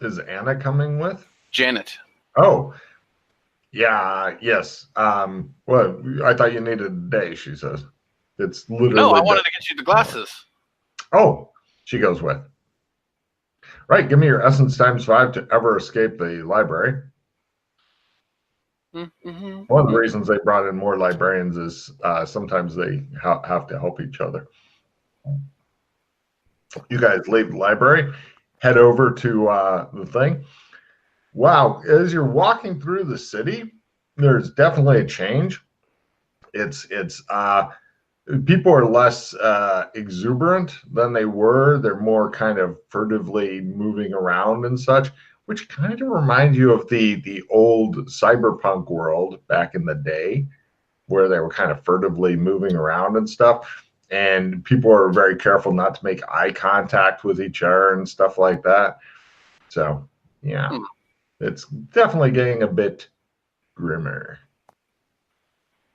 Is Anna coming with? Janet. Oh, yeah, yes. Well, I thought you needed a day, she says. It's literally. No, I wanted to get you the glasses. Oh, she goes with. Right, give me your essence times 5 to ever escape the library. Mm-hmm. One of the reasons they brought in more librarians is sometimes they have to help each other. You guys leave the library, head over to the thing. Wow, as you're walking through the city, there's definitely a change. It's people are less exuberant than they were. They're more kind of furtively moving around and such, which kind of reminds you of the old cyberpunk world back in the day, where they were kind of furtively moving around and stuff. And people are very careful not to make eye contact with each other and stuff like that. So, yeah, it's definitely getting a bit grimmer.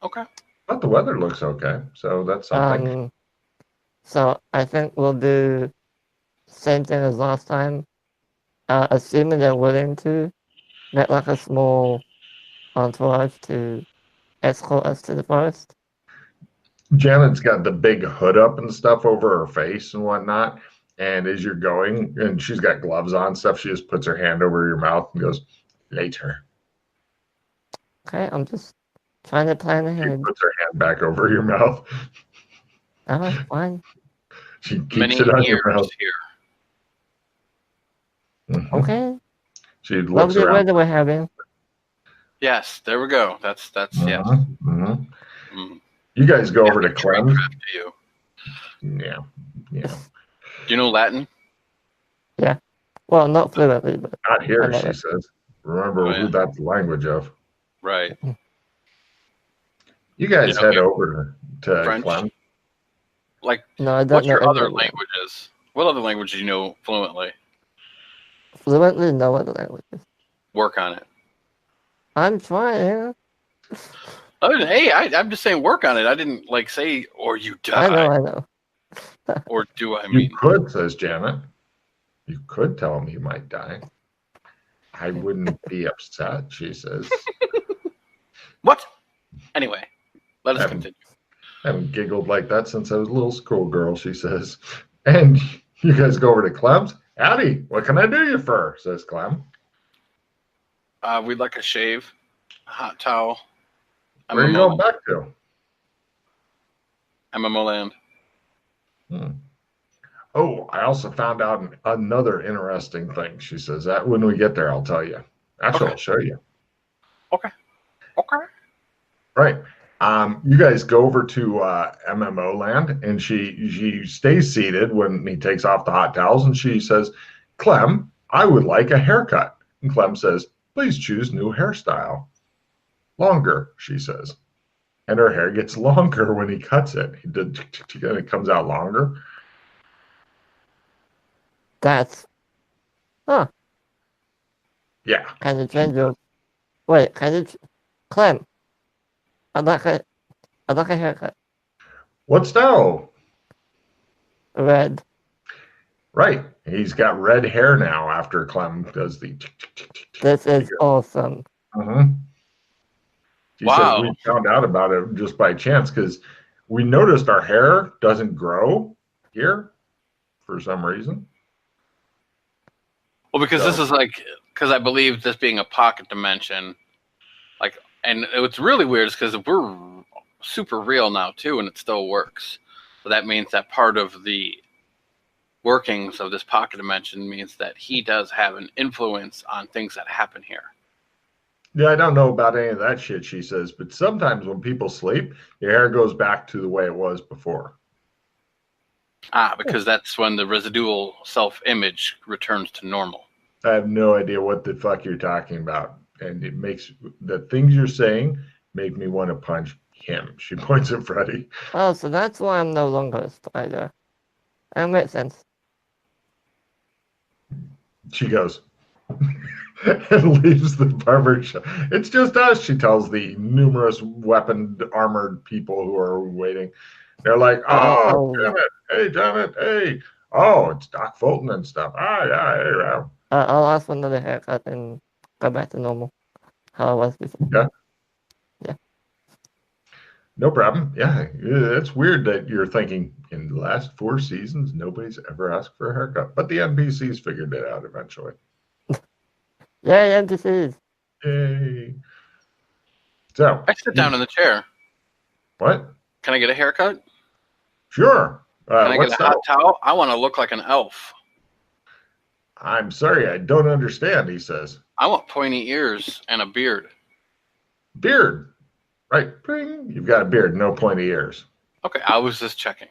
Okay. But the weather looks okay, so that's something. So I think we'll do same thing as last time. Assuming they're willing to get like a small entourage to escort us to the forest. Janet's got the big hood up and stuff over her face and whatnot. And as you're going, and she's got gloves on stuff, she just puts her hand over your mouth and goes, later. Okay, I'm just trying to plan She ahead. puts her hand back over your mouth. Oh, fine. She keeps Many it on ears your mouth. here. Mm-hmm. Okay. She looks Lovely around. weather we're having. Yes, there we go. That's yes. Mm-hmm. You guys go over to Clem. To you. Yeah. Do you know Latin? Yeah. Well, not fluently, but not here, she says. Remember who that's the language of. Right. You guys head over to French? Clem. Like, no, I don't what's know your other language. languages? What other language do you know fluently? Fluently, no other languages. Work on it. I'm trying. Hey, I'm just saying work on it. I didn't say, or you die. I know. Or do I mean? You could, says Janet. You could tell him he might die. I wouldn't be upset, she says. What? Anyway, let us continue. I haven't giggled like that since I was a little schoolgirl, she says. And you guys go over to Clem's. Howdy, what can I do you for? Says Clem. We'd like a shave, a hot towel. Where are you going back to? MMO land. Oh, I also found out another interesting thing, she says. That when we get there, I'll tell you. Actually, I'll show you. Okay. Right. You guys go over to MMO land, and she stays seated when he takes off the hot towels, and she says, Clem, I would like a haircut. And Clem says, please choose new hairstyle. Longer, she says. And her hair gets longer when he cuts it. It comes out longer. That's... Huh. Yeah. Kind of change of... Wait, Clem. I'd like a haircut. What style? Red. Right. He's got red hair now after Clem does the... This is awesome. She says we found out about it just by chance because we noticed our hair doesn't grow here for some reason. Well, because this is because I believe this being a pocket dimension, and what's really weird is because we're super real now too, and it still works. So that means that part of the workings of this pocket dimension means that he does have an influence on things that happen here. Yeah, I don't know about any of that shit, she says, but sometimes when people sleep, your hair goes back to the way it was before. Because that's when the residual self-image returns to normal. I have no idea what the fuck you're talking about. And it makes the things you're saying make me want to punch him. She points at Freddy. Oh, so that's why I'm no longer a spider. That makes sense. She goes and leaves the barber shop. It's just us, she tells the numerous weaponed, armored people who are waiting. They're like, oh, damn it. Hey, damn it. Hey. Oh, it's Doc Fulton and stuff. Yeah. I'll ask for another haircut and go back to normal. How I was before. Yeah. Yeah. No problem. Yeah, it's weird that you're thinking in the last 4 seasons nobody's ever asked for a haircut, but the NPCs figured it out eventually. Yay, NPCs. Yay! So I sit down in the chair. what? Can I get a haircut? Sure. Can I get What's a hot towel? I want to look like an elf. I'm sorry, I don't understand. He says, I want pointy ears and a beard. beard. Right. Bing. You've got a beard, no pointy ears. Okay, I was just checking.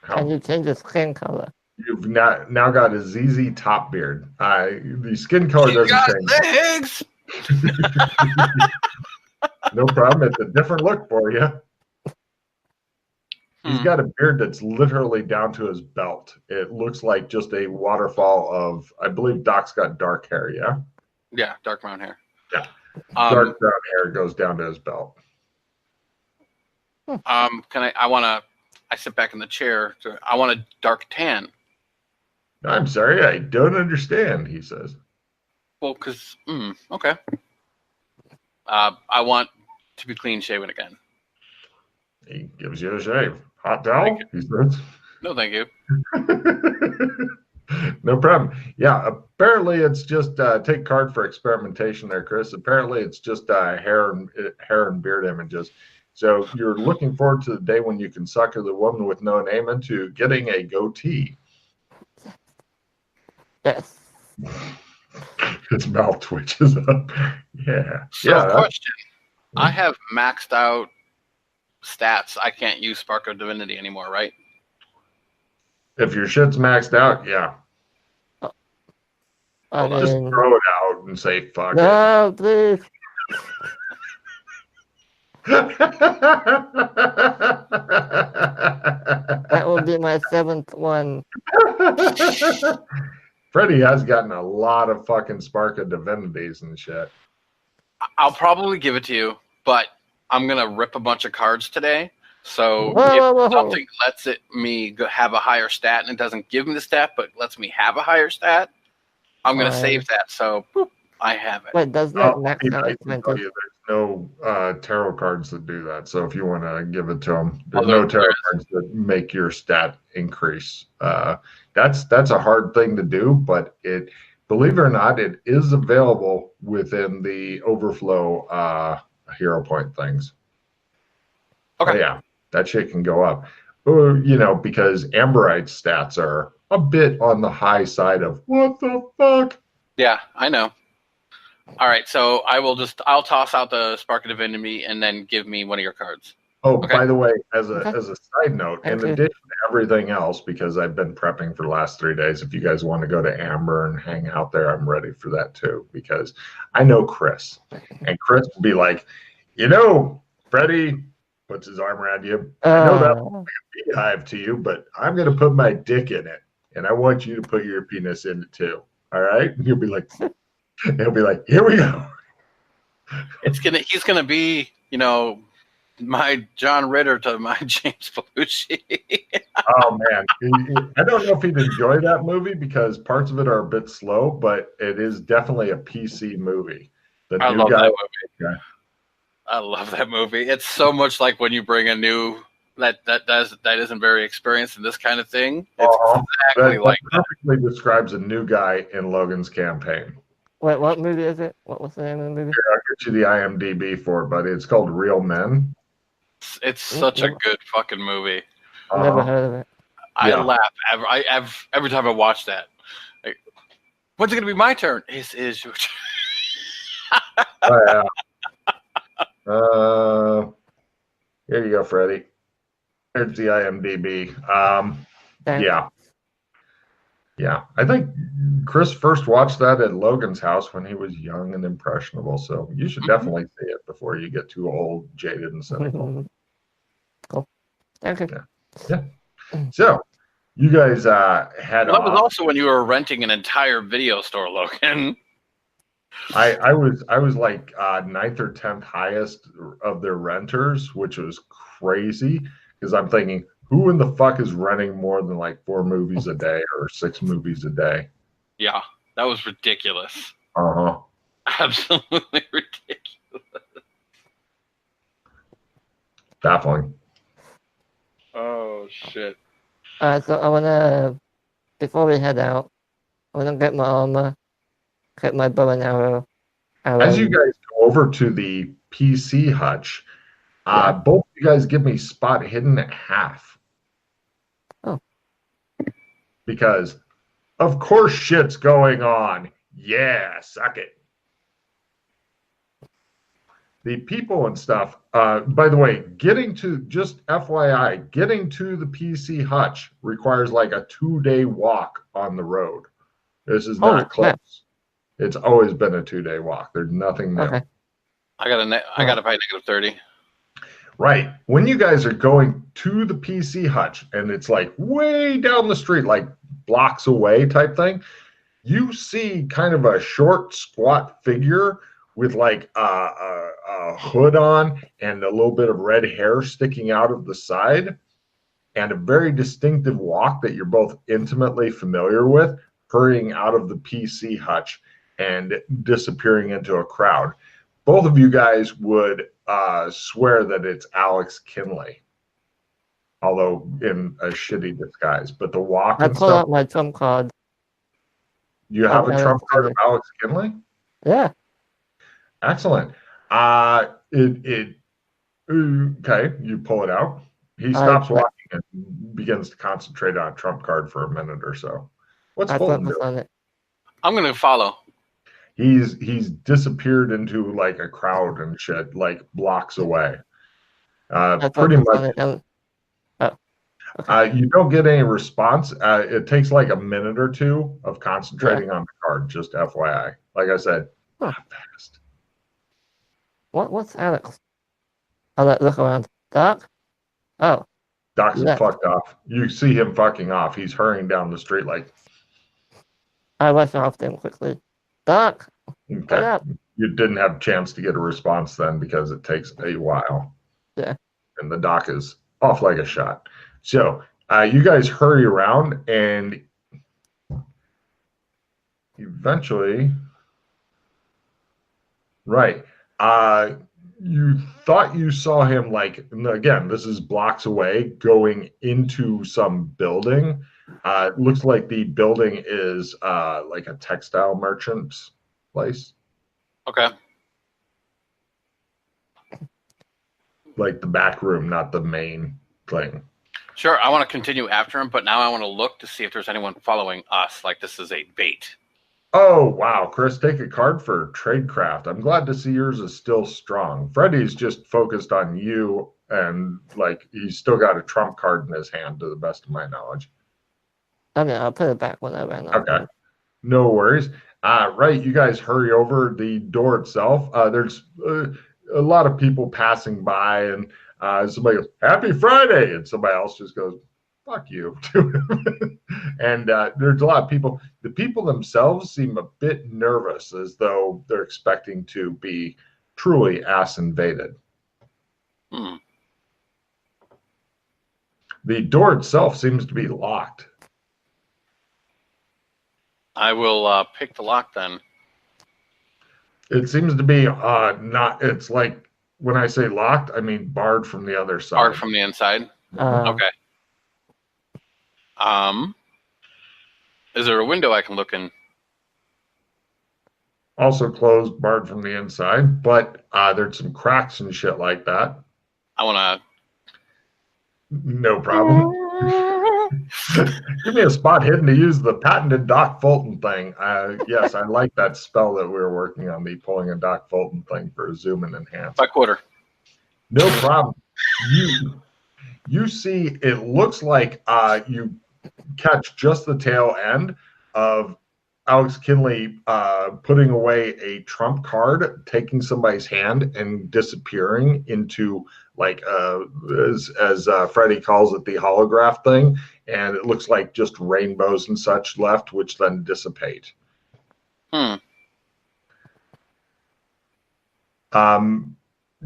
Can you change the skin color? You've now got a ZZ Top beard. The skin color doesn't change. Legs. No problem. It's a different look for you. He's got a beard that's literally down to his belt. It looks like just a waterfall of, I believe Doc's got dark hair, yeah? Yeah, dark brown hair. Yeah. Dark brown hair goes down to his belt. I sit back in the chair. I want a dark tan. I'm sorry, I don't understand, he says. Well, because, okay. I want to be clean shaven again. He gives you a shave. Hot towel, he says. No, thank you. No problem. Yeah, apparently it's just take card for experimentation there, Chris. Apparently it's just hair and beard images. So you're looking forward to the day when you can sucker the woman with no name into getting a goatee. Yes. Its mouth twitches up. Yeah. So, question. I have maxed out stats. I can't use Spark of Divinity anymore, right? If your shit's maxed out, yeah. Just throw it out and say fuck it. No, please. That will be my 7th one. Freddy has gotten a lot of fucking Spark of Divinities and shit. I'll probably give it to you, but I'm gonna rip a bunch of cards today. So if something lets me have a higher stat and it doesn't give me the stat, but lets me have a higher stat, I'm gonna save that. So boop, I have it. Wait, does that max out? There's no tarot cards that do that. So if you want to give it to them, there's no tarot cards that make your stat increase. That's a hard thing to do, but believe it or not, it is available within the overflow hero point things. Okay. But yeah, that shit can go up. Because Amberite's stats are a bit on the high side of what the fuck. Yeah, I know. All right, so I'll toss out the Spark of Divinity and then give me one of your cards. Oh, okay. By the way, as a side note, in addition to everything else, because I've been prepping for the last 3 days, if you guys want to go to Amber and hang out there, I'm ready for that too, because I know Chris. And Chris will be like, Freddy puts his arm around you. I know that looks like a beehive to you, but I'm going to put my dick in it, and I want you to put your penis in it too. All right? And he'll be like, here we go. He's gonna be, my John Ritter to my James Belushi. Oh man, I don't know if he'd enjoy that movie because parts of it are a bit slow, but it is definitely a PC movie. I love that movie. I love that movie. It's so much like when you bring a new that isn't very experienced in this kind of thing. It's exactly like that. Perfectly describes a new guy in Logan's campaign. Wait, what movie is it? What was the name of the movie? Here, I'll get you the IMDb for it, buddy. It's called Real Men. It's such a good fucking movie. Never heard of it. I laugh every time I watch that. Like, when's it gonna be my turn? It is your turn. Oh, yeah. Here you go, Freddy. Here's the IMDb. Yeah. I think Chris first watched that at Logan's house when he was young and impressionable. So you should definitely see it before you get too old, jaded, and cynical. Cool. Okay. Yeah. So you guys had. Well, that was also when you were renting an entire video store, Logan. I was like 9th or 10th highest of their renters, which was crazy because I'm thinking, who in the fuck is renting more than like 4 movies a day or 6 movies a day? Yeah. That was ridiculous. Uh-huh. Absolutely ridiculous. Baffling. Oh shit. So I wanna, before we head out, I wanna get my armor, get my bow and arrow. As you guys go over to the PC hutch, Yeah. both of you guys give me spot hidden at half. Oh. Because, of course, shit's going on. Yeah, suck it. The people and stuff, by the way, just FYI, getting to the PC hutch requires like a 2-day walk on the road. This is Holy not close. crap. It's always been a 2-day walk. There's nothing new. Okay. I got to pay -30. Right. When you guys are going to the PC hutch and it's like way down the street, like blocks away type thing, you see kind of a short, squat figure with like a hood on and a little bit of red hair sticking out of the side and a very distinctive walk that you're both intimately familiar with, hurrying out of the PC hutch and disappearing into a crowd. Both of you guys would swear that it's Alex Kinley, although in a shitty disguise. But the walk I and pull stuff. out my trump card. You have a Alex trump card of Kinley. Alex Kinley? Yeah. Excellent. Okay, you pull it out. He stops walking and begins to concentrate on a trump card for a minute or so. What's Fulton doing? On it. I'm gonna follow. He's disappeared into like a crowd and shit, like blocks away. Pretty much. You don't get any response. It takes like a minute or two of concentrating on the card, just FYI. Like I said, not fast. What's Alex? I'll look around. Doc? Oh. Doc's fucked off. You see him fucking off. He's hurrying down the street like. I rush off them quickly. Doc! Okay. You didn't have a chance to get a response then because it takes a while. Yeah. And the Doc is off like a shot. So you guys hurry around and eventually, right. You thought you saw him like, again, this is blocks away going into some building. It looks like the building is like a textile merchant's place. Okay. Like the back room, not the main thing. Sure, I want to continue after him, but now I want to look to see if there's anyone following us, like this is a bait. Oh, wow. Chris, take a card for tradecraft. I'm glad to see yours is still strong. Freddy's just focused on you, and like he's still got a trump card in his hand, to the best of my knowledge. Okay, I'll put it back when I ran out. Okay. No worries. Right, you guys hurry over the door itself. There's a lot of people passing by, and somebody goes, "Happy Friday," and somebody else just goes, "Fuck you." And there's a lot of people. The people themselves seem a bit nervous, as though they're expecting to be truly ass invaded. The door itself seems to be locked. I will pick the lock then. It seems to be not. It's like when I say locked, I mean barred from the other side. Barred from the inside. Okay. Is there a window I can look in? Also closed, barred from the inside, but there's some cracks and shit like that. I want to. No problem. Give me a spot hidden to use the patented Doc Fulton thing. Yes, I like that spell that we were working on, the pulling a Doc Fulton thing for a zoom and enhance. By quarter. No problem. You see, it looks like you catch just the tail end of Alex Kinley putting away a trump card, taking somebody's hand and disappearing into like as Freddy calls it, the holograph thing, and it looks like just rainbows and such left, which then dissipate.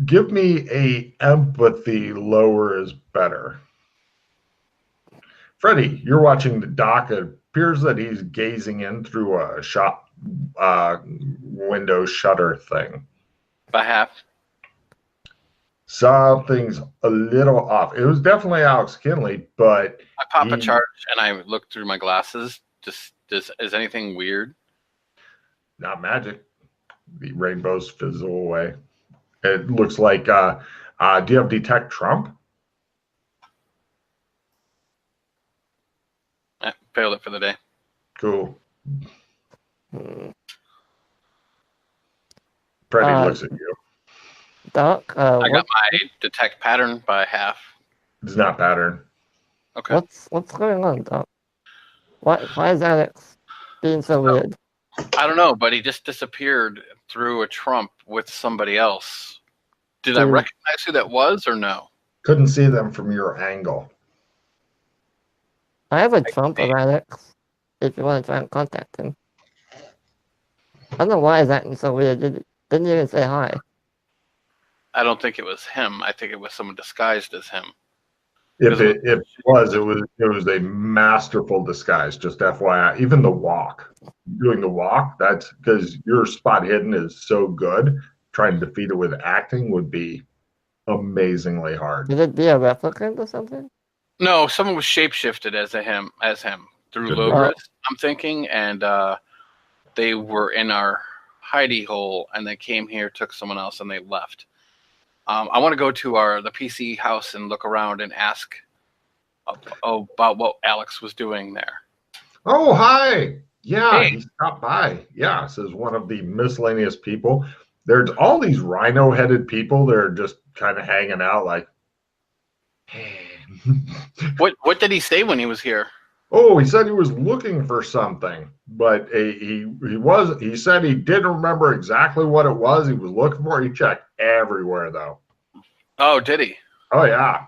Give me a empathy. Lower is better. Freddy, you're watching the Doc appears that he's gazing in through a shop window shutter thing. By half. Something's a little off. It was definitely Alex Kinley, but I pop a charge and I look through my glasses. Is anything weird? Not magic. The rainbows fizzle away. It looks like. Do you have Detect Trump? Failed it for the day. Cool. Freddy looks at you. Doc, I got my detect pattern by half. It's not pattern. Okay. what's going on, Doc? Why is Alex being so weird? I don't know, but he just disappeared through a Trump with somebody else. Did I recognize who that was or no? Couldn't see them from your angle. I have a Trump of Alex, if you want to try and contact him. I don't know why he's acting so weird. Didn't even say hi. I don't think it was him. I think it was someone disguised as him. If it was a masterful disguise. Just FYI, even the walk, doing the walk, that's because your spot hidden is so good. Trying to defeat it with acting would be amazingly hard. Could it be a replicant or something? No, someone was shapeshifted as him through Logris, I'm thinking, and they were in our hidey hole, and they came here, took someone else, and they left. I want to go to the PC house and look around and ask about what Alex was doing there. Oh, hi. Yeah, Hey. he stopped by. Yeah, says one of the miscellaneous people. There's all these rhino-headed people. They're just kind of hanging out like, hey. What did he say when he was here? Oh, he said he was looking for something, but he said he didn't remember exactly what it was he was looking for. He checked everywhere, though. Oh, did he? Oh, yeah.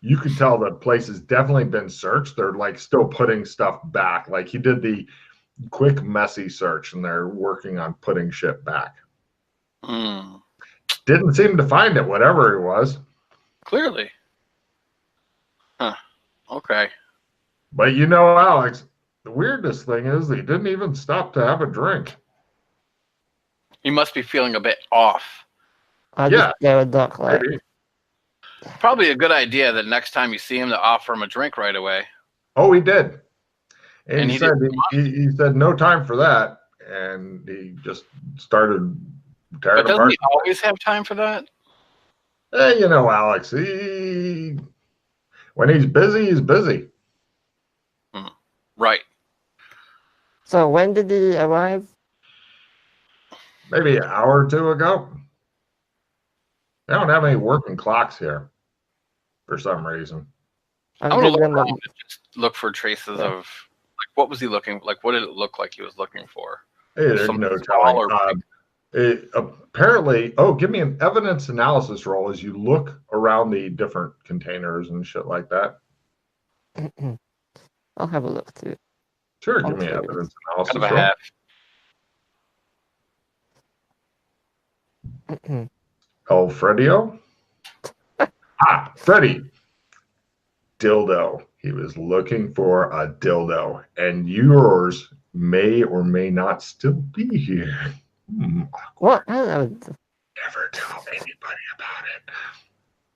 You could tell the place has definitely been searched. They're like still putting stuff back. Like he did the quick, messy search, and they're working on putting shit back. Didn't seem to find it, whatever it was. Clearly. Huh. Okay. But you know, Alex, the weirdest thing is he didn't even stop to have a drink. He must be feeling a bit off. I just stare at Doc like, Maybe. Probably a good idea that next time you see him to offer him a drink right away. Oh, he did. And he he said no time for that, and he just started tearing But doesn't apart. he always have time for that? You know, Alex, when he's busy, he's busy. Right. so when did he arrive? Maybe an hour or two ago. They don't have any working clocks here for some reason. I want to look around and just look for traces of, like, what was he looking, like, what did it look like he was looking for? Hey, there's no telling. Apparently, give me an evidence analysis roll as you look around the different containers and shit like that. I'll have a look too. Sure, give me an evidence analysis Kind of a roll. half. Oh, Freddyo? Freddy. Dildo. He was looking for a dildo, and yours may or may not still be here. What? I don't know. Never tell anybody about it.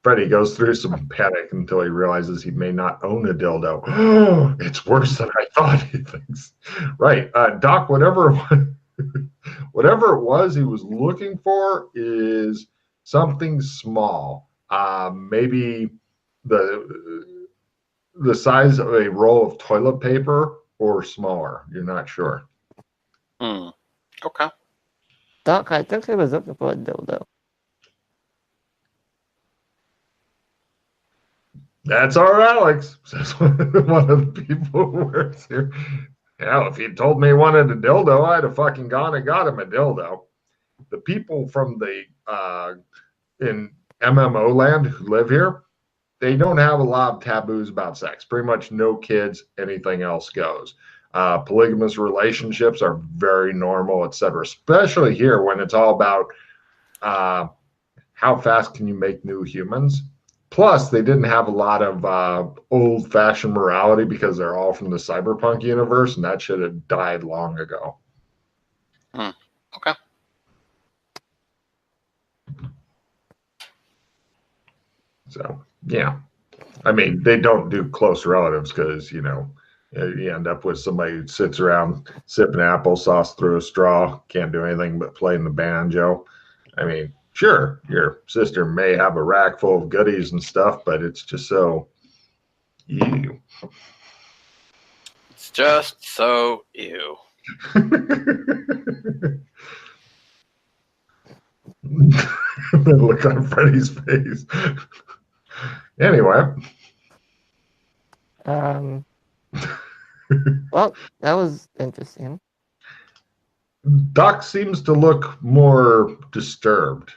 Freddy goes through some panic until he realizes he may not own a dildo. Oh, it's worse than I thought, he thinks. Right. Doc, whatever it was he was looking for is something small. Maybe the size of a roll of toilet paper or smaller. You're not sure. Okay. Doc, I think he was looking for a dildo. That's our Alex, says one of the people who works here. Yeah, if he'd told me he wanted a dildo, I'd have fucking gone and got him a dildo. The people from the in MMO land who live here, they don't have a lot of taboos about sex. Pretty much no kids, anything else goes. Polygamous relationships are very normal, etc. Especially here when it's all about how fast can you make new humans. Plus, they didn't have a lot of old-fashioned morality because they're all from the cyberpunk universe, and that should have died long ago. Okay. So, yeah. I mean, they don't do close relatives because, you end up with somebody who sits around sipping applesauce through a straw, can't do anything but playing the banjo. I mean, sure, your sister may have a rack full of goodies and stuff, but it's just so ew. It's just so ew. The look on Freddy's face. Anyway. Well, that was interesting. Doc seems to look more disturbed.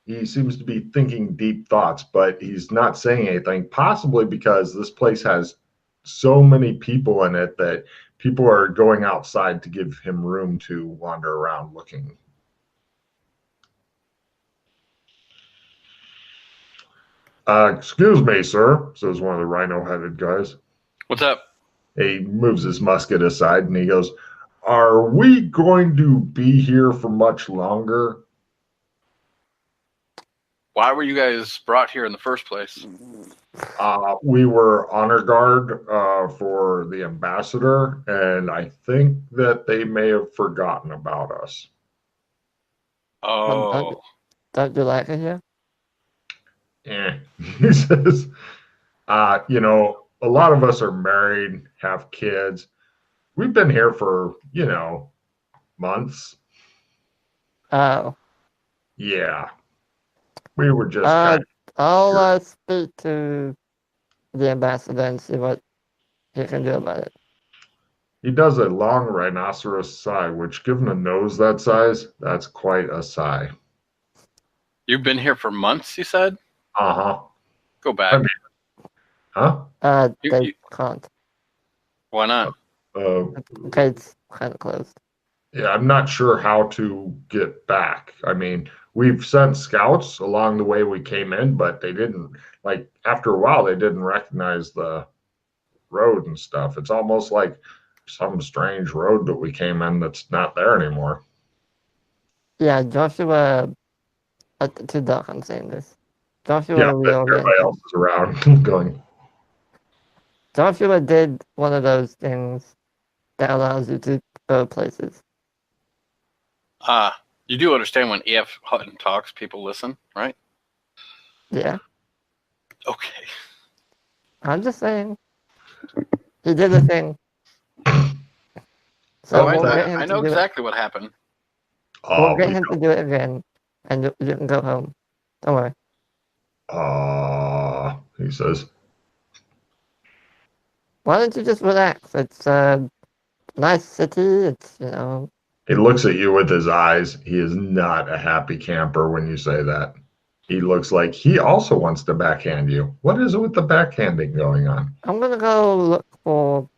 He seems to be thinking deep thoughts, but he's not saying anything, possibly because this place has so many people in it that people are going outside to give him room to wander around looking. Excuse me, sir, says one of the rhino-headed guys. What's up? He moves his musket aside and he goes, "Are we going to be here for much longer?" Why were you guys brought here in the first place? We were honor guard for the ambassador, and I think that they may have forgotten about us. Oh. Don't you like it here? He says, a lot of us are married, have kids. We've been here for, months. Oh. Yeah. We were just I'll speak to the ambassador and see what he can do about it. He does a long rhinoceros sigh, which, given a nose that size, that's quite a sigh. You've been here for months, you said? Uh-huh. Go back. Huh? They can't. Why not? Okay, it's kind of closed. Yeah, I'm not sure how to get back. I mean, we've sent scouts along the way we came in, but they didn't, after a while, they didn't recognize the road and stuff. It's almost like some strange road that we came in that's not there anymore. Yeah, Joshua, to Doc, I'm saying this. Joshua, Yeah, but everybody else is around going. Joshua did one of those things that allows you to go places. You do understand when E.F. Hutton talks, people listen, right? Yeah. Okay. I'm just saying. He did a thing. So I know exactly what happened. We'll get him to do it again, and you can go home. Don't worry. He says. Why don't you just relax? It's a nice city. It's, He looks at you with his eyes. He is not a happy camper when you say that. He looks like he also wants to backhand you. What is it with the backhanding going on? I'm going to go look for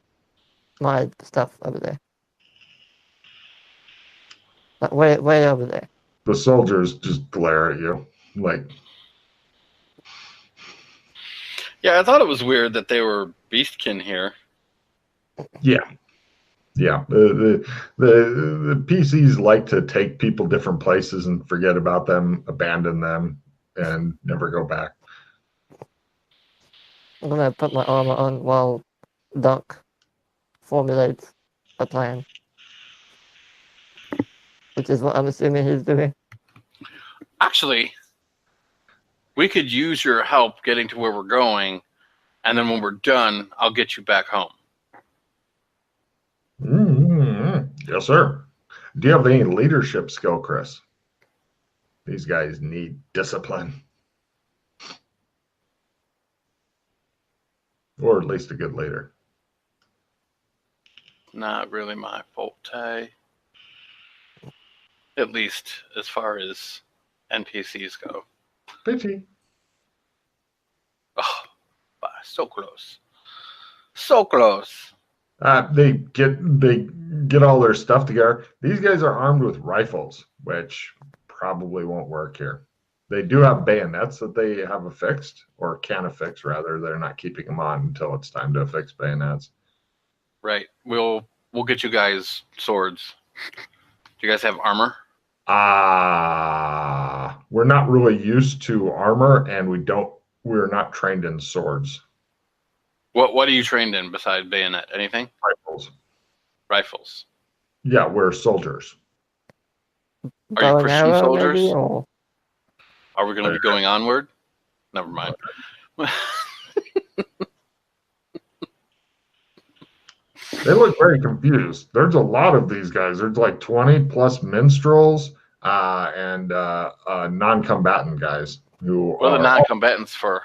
my stuff over there. Way over there. The soldiers just glare at you. Yeah, I thought it was weird that they were beastkin here. Yeah. The PCs like to take people different places and forget about them, abandon them, and never go back. I'm going to put my armor on while Doc formulates a plan. Which is what I'm assuming he's doing. Actually, we could use your help getting to where we're going, and then when we're done, I'll get you back home. Yes, sir. Do you have any leadership skill, Chris? These guys need discipline. Or at least a good leader. Not really my forte. At least as far as NPCs go. Pity. Oh, so close. So close. They get all their stuff together. These guys are armed with rifles, which probably won't work here. They do have bayonets that they have affixed, or can affix rather. They're not keeping them on until it's time to affix bayonets. Right. We'll get you guys swords. Do you guys have armor? We're not really used to armor, and we're not trained in swords. What are you trained in besides bayonet? Anything? Rifles. Rifles. Yeah, we're soldiers. Are you Christian soldiers? Maybe, or... Are we going to be going onward? Never mind. They look very confused. There's a lot of these guys. There's like 20 plus minstrels and non-combatant guys who What are the non-combatants for?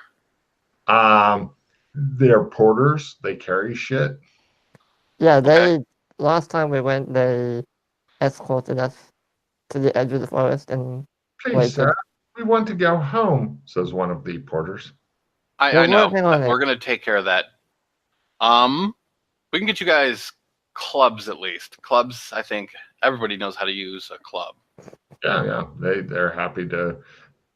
They're porters. They carry shit. Yeah, last time we went, they escorted us to the edge of the forest and Please, sir, we want to go home, says one of the porters. I know. We're going to take care of that. We can get you guys clubs at least. Clubs, I think everybody knows how to use a club. Yeah. They're happy to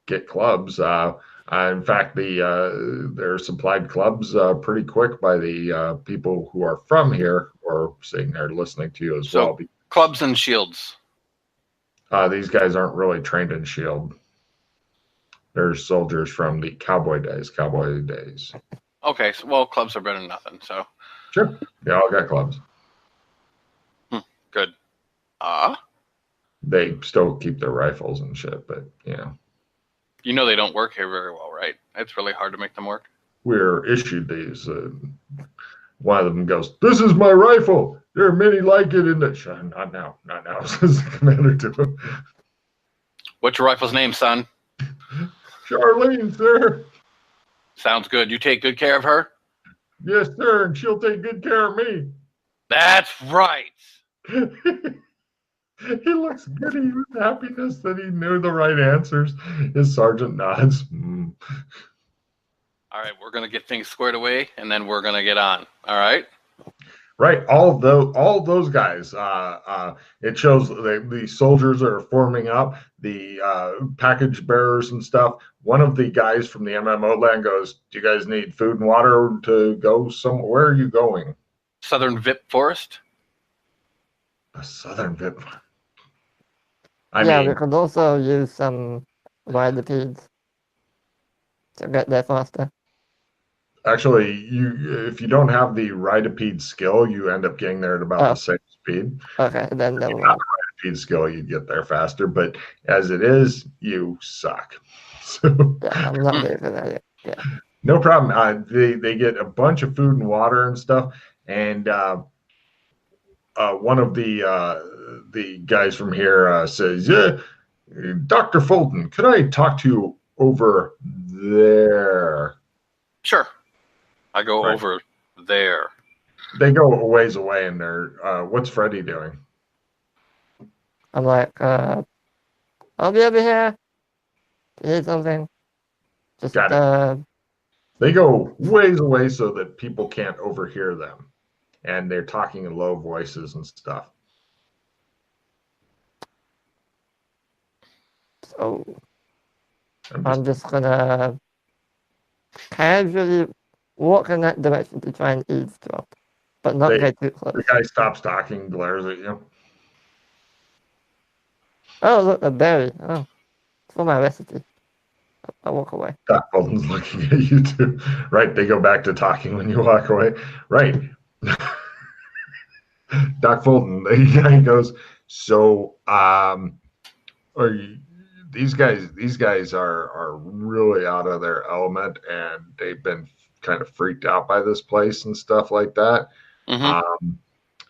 get clubs. In fact, they're supplied clubs pretty quick by the people who are from here or sitting there listening to you as well. Clubs and shields. These guys aren't really trained in shield. They're soldiers from the cowboy days. Okay, well, clubs are better than nothing, so. Sure. They all got clubs. Good. They still keep their rifles and shit, but yeah. You know they don't work here very well, right? It's really hard to make them work. We're issued these. One of them goes, "This is my rifle. There are many like it in the..." Not now, says the commander to him. What's your rifle's name, son? Charlene, sir. Sounds good. You take good care of her? Yes, sir, and she'll take good care of me. That's right. He looks giddy with happiness that he knew the right answers. His sergeant nods. All right, we're going to get things squared away, and then we're going to get on. All right? Right. All those guys. It shows the soldiers are forming up, the package bearers and stuff. One of the guys from the MMO land goes, "Do you guys need food and water to go somewhere? Where are you going?" Southern Vip Forest? A Southern Vip. We could also use some ridepedes to get there faster. Actually, if you don't have the ridepede skill, you end up getting there at about the same speed. Okay, then never mind. Not the ridepede skill, you'd get there faster, but as it is, you suck. So, yeah, I'm not there for that yet. Yeah. No problem. They get a bunch of food and water and stuff, and one of the guys from here says, "Yeah, Dr. Fulton, could I talk to you over there?" Sure. I go over there. They go a ways away, and they're, "What's Freddy doing?" I'm like, I'll be over here. You need something? Just, Got it. They go ways away so that people can't overhear them. And they're talking in low voices and stuff. So I'm just gonna casually walk in that direction to try and eavesdrop, but not get too close. The guy stops talking, glares at you. Oh, look, a berry. Oh, it's for my recipe. I walk away. Doc Fulton's looking at you too. Right, they go back to talking when you walk away. Right. Doc Fulton, he goes, "So, these guys are really out of their element, and they've been kind of freaked out by this place and stuff like that. Mm-hmm.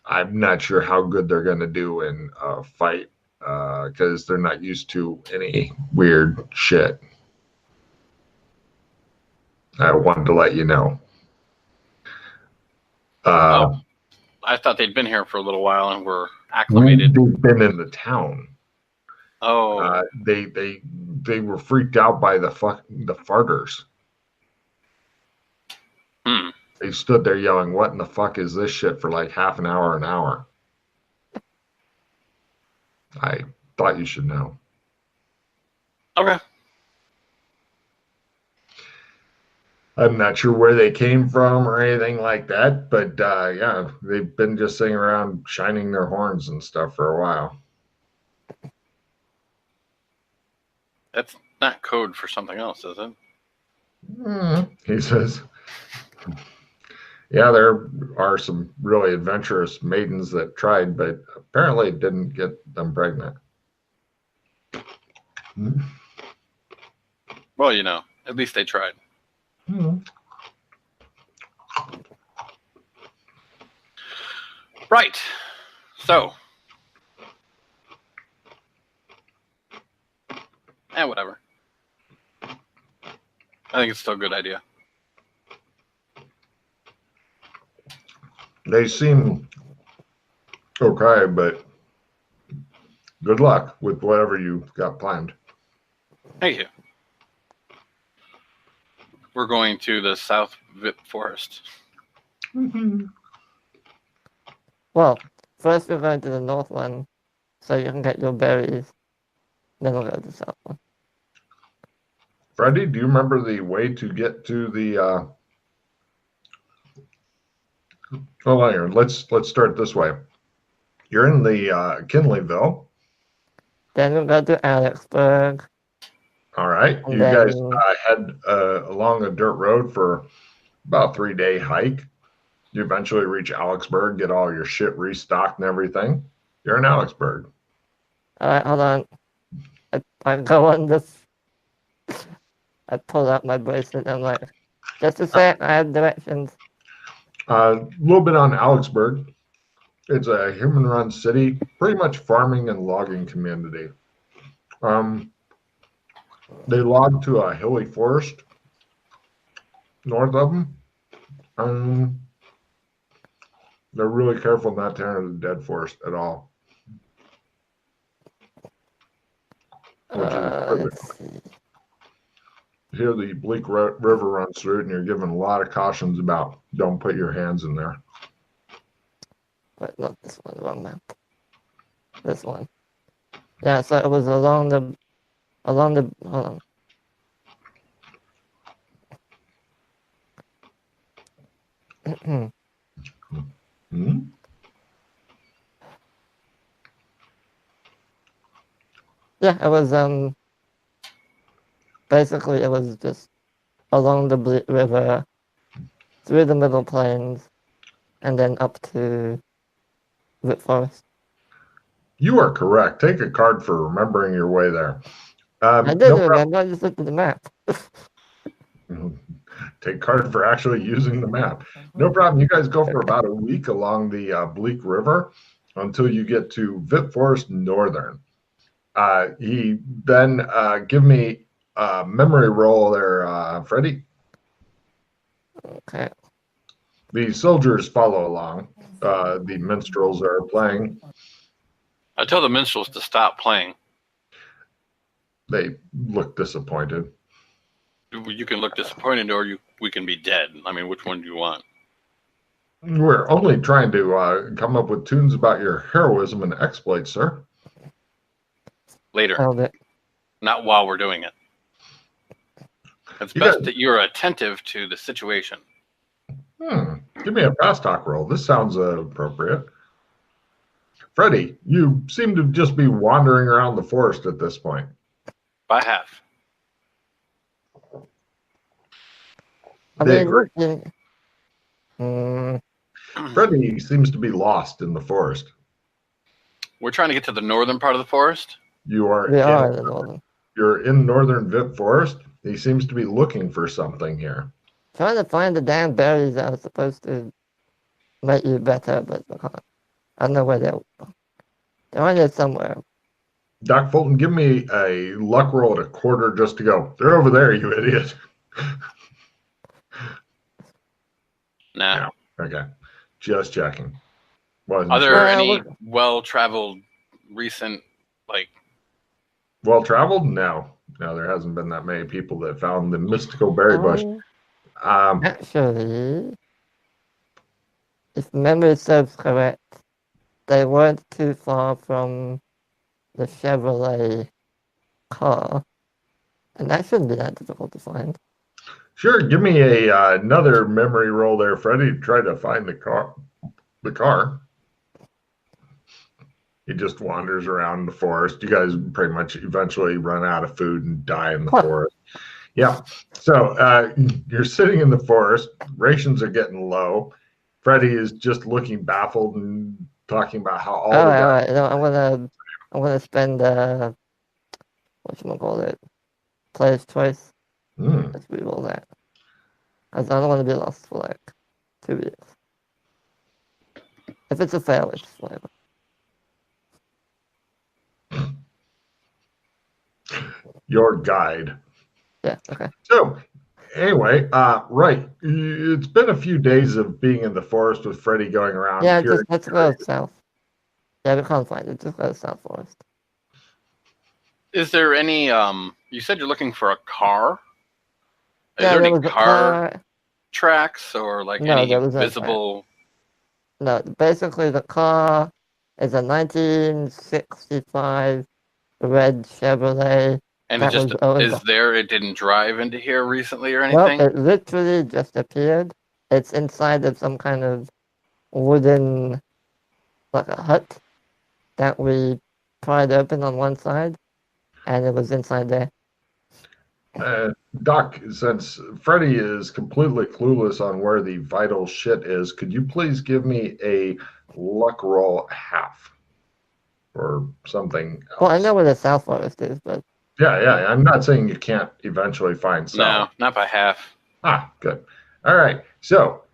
I'm not sure how good they're going to do in a fight because they're not used to any weird shit. I wanted to let you know." I thought they'd been here for a little while and were acclimated. They've been in the town. Oh. They were freaked out by the farters. They stood there yelling, "What in the fuck is this shit?" for like half an hour. I thought you should know. Okay. I'm not sure where they came from or anything like that, but yeah, they've been just sitting around shining their horns and stuff for a while. That's not code for something else, is it? He says, yeah, there are some really adventurous maidens that tried, but apparently didn't get them pregnant. Well, you know, at least they tried. Right. So. Whatever. I think it's still a good idea. They seem okay, but good luck with whatever you've got planned. Thank you. We're going to the South Vip Forest. Well, first we're going to the north one, so you can get your berries. Then we'll go to the south one. Freddy, do you remember the way to get to the? Oh, here, let's start this way. You're in the Kinleyville. Then we'll go to Alexburg. All right, And you then- guys head along a dirt road for about 3-day hike. You eventually reach Alexburg, get all your shit restocked and everything. You're in Alexburg. All right, hold on. I go on this. I pull out my bracelet. I'm like, just a sec. I have directions. A little bit on Alexburg. It's a human-run city, pretty much farming and logging community. They log to a hilly forest north of them. They're really careful not to enter the dead forest at all. Let's see. Here the Bleak River runs through it, and you're given a lot of cautions about don't put your hands in there. Wait, not this one, wrong map. This one. Yeah, so it was along the, hold on. Yeah, it was, basically it was just along the Bleak River, through the Middle Plains, and then up to Vip Forest. You are correct. Take a card for remembering your way there. I did remember, I just looked at the map. Take card for actually using the map. No problem. You guys go for about a week along the Bleak River until you get to Vip Forest Northern. He then give me a memory roll there, Freddy. Okay. The soldiers follow along. The minstrels are playing. I tell the minstrels to stop playing. They look disappointed. You can look disappointed, or we can be dead. I mean, which one do you want? We're only trying to come up with tunes about your heroism and exploits, sir. Later, Held it. not while we're doing it. It's best that you're attentive to the situation. Give me a fast talk roll. This sounds appropriate. Freddy, you seem to just be wandering around the forest at this point. By half. I They mean, agree. Freddy seems to be lost in the forest. We're trying to get to the northern part of the forest. You are. we are in the northern. You're in northern Vip Forest. He seems to be looking for something here. Trying to find the damn berries that are supposed to make you better, but I can't. I don't know where they're. They're on there somewhere. Doc Fulton, give me a luck roll at a quarter just to go. They're over there, you idiot. Nah. No. Okay. Just checking. Are there any well-traveled recent, well-traveled? No. No, there hasn't been that many people that found the mystical berry bush. Actually, if memory serves correct, they weren't too far from the Chevrolet car, and that shouldn't be that difficult to find. Sure, give me another memory roll there, Freddy, to try to find the car. The car. He just wanders around the forest. You guys pretty much eventually run out of food and die in the forest. Yeah. So you're sitting in the forest. Rations are getting low. Freddy is just looking baffled and talking about how all the guys. All right. No, I'm gonna spend whatchamacallit, player's choice. Let's reroll that. Because I don't want to be lost for like 2 years. If it's a fail, it's whatever. Your guide. Yeah, okay. So anyway, right. It's been a few days of being in the forest with Freddy going around. Yeah, let's go south. Yeah, we can't find it. Just go to South Forest. Is there any, you said you're looking for a car? Is Yeah, there there any was a car tracks or like No, any there was no visible? No, basically the car is a 1965 red Chevrolet. And that it just was owned is there? It didn't drive into here recently or Nope, anything? it literally just appeared. It's inside of some kind of wooden, like a hut that we pried open on one side, and it was inside there. Doc, since Freddy is completely clueless on where the vital shit is, could you please give me a luck roll half or something else? Well, I know where the South Forest is, but yeah. I'm not saying you can't eventually find No, South. not by half. Ah, good. All right. So,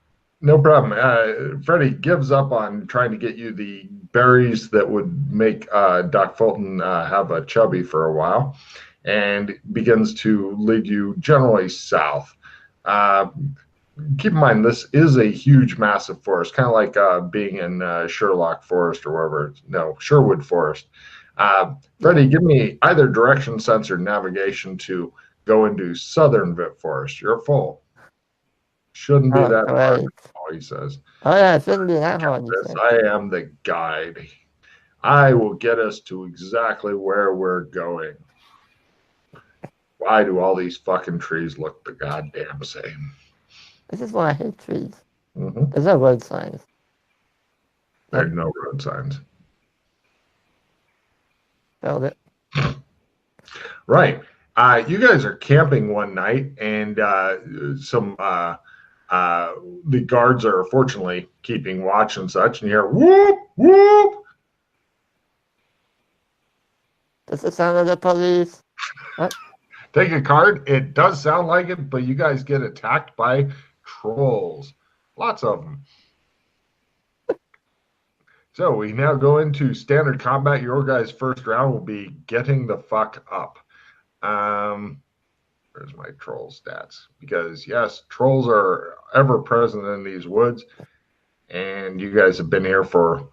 no problem. Freddy gives up on trying to get you the berries that would make Doc Fulton have a chubby for a while, and begins to lead you generally south. Keep in mind, this is a huge, massive forest, kind of like being in Sherlock Forest or wherever. No, Sherwood Forest. Freddy, give me either direction sense or navigation to go into Southern Vit Forest. You're full. Shouldn't be that hard, he says. Oh yeah, it shouldn't be that hard. I am the guide. I will get us to exactly where we're going. Why do all these fucking trees look the goddamn same? This is why I hate trees. Mm-hmm. There's no road signs. There's no road signs. Spelled it. Right. You guys are camping one night, and the guards are fortunately keeping watch and such, and you hear whoop, whoop. That's the sound of the police. What? Take a card. It does sound like it, but you guys get attacked by trolls. Lots of them. So we now go into standard combat. Your guys' first round will be getting the fuck up. Where's my troll stats? Because yes, trolls are ever present in these woods, and you guys have been here for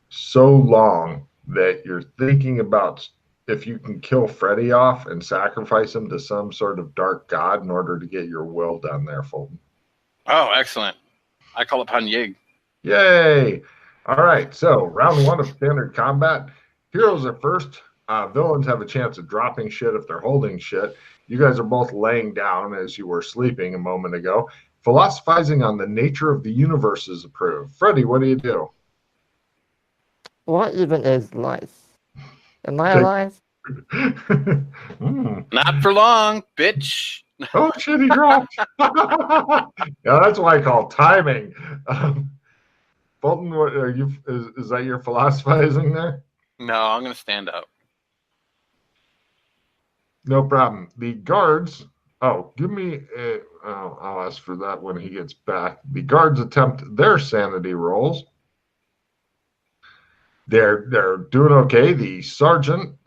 so long that you're thinking about if you can kill Freddy off and sacrifice him to some sort of dark god in order to get your will done there, Fulton. Oh, excellent. I call upon Yig. Yay! All right, so round one of standard combat. Heroes are first. Villains have a chance of dropping shit if they're holding shit. You guys are both laying down as you were sleeping a moment ago. Philosophizing on the nature of the universe is approved. Freddy, what do you do? What even is life? Am I alive? Not for long, bitch. Oh shit, he dropped. Yeah, that's what I call timing. Fulton, what are you? Is that your philosophizing there? No, I'm gonna stand up. No problem. The guards. Oh, give me. I'll ask for that when he gets back. The guards attempt their sanity rolls. They're doing okay. The sergeant.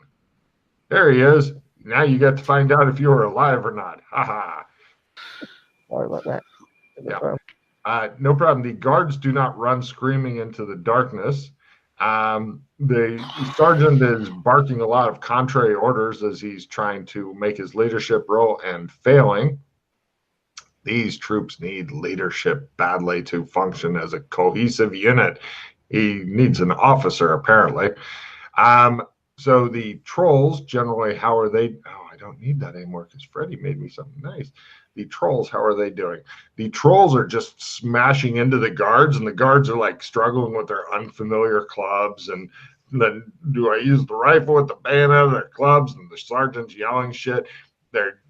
There he is. Now you get to find out if you were alive or not. Haha. Sorry about that. Yeah. No problem. The guards do not run screaming into the darkness. The sergeant is barking a lot of contrary orders as he's trying to make his leadership role and failing. These troops need leadership badly to function as a cohesive unit. He needs an officer, apparently. So the trolls, generally, how are they? Oh, I don't need that anymore because Freddy made me something nice. The trolls, how are they doing? The trolls are just smashing into the guards, and the guards are like struggling with their unfamiliar clubs. And then do I use the rifle with the bayonet, their clubs, and the sergeant's yelling shit. Their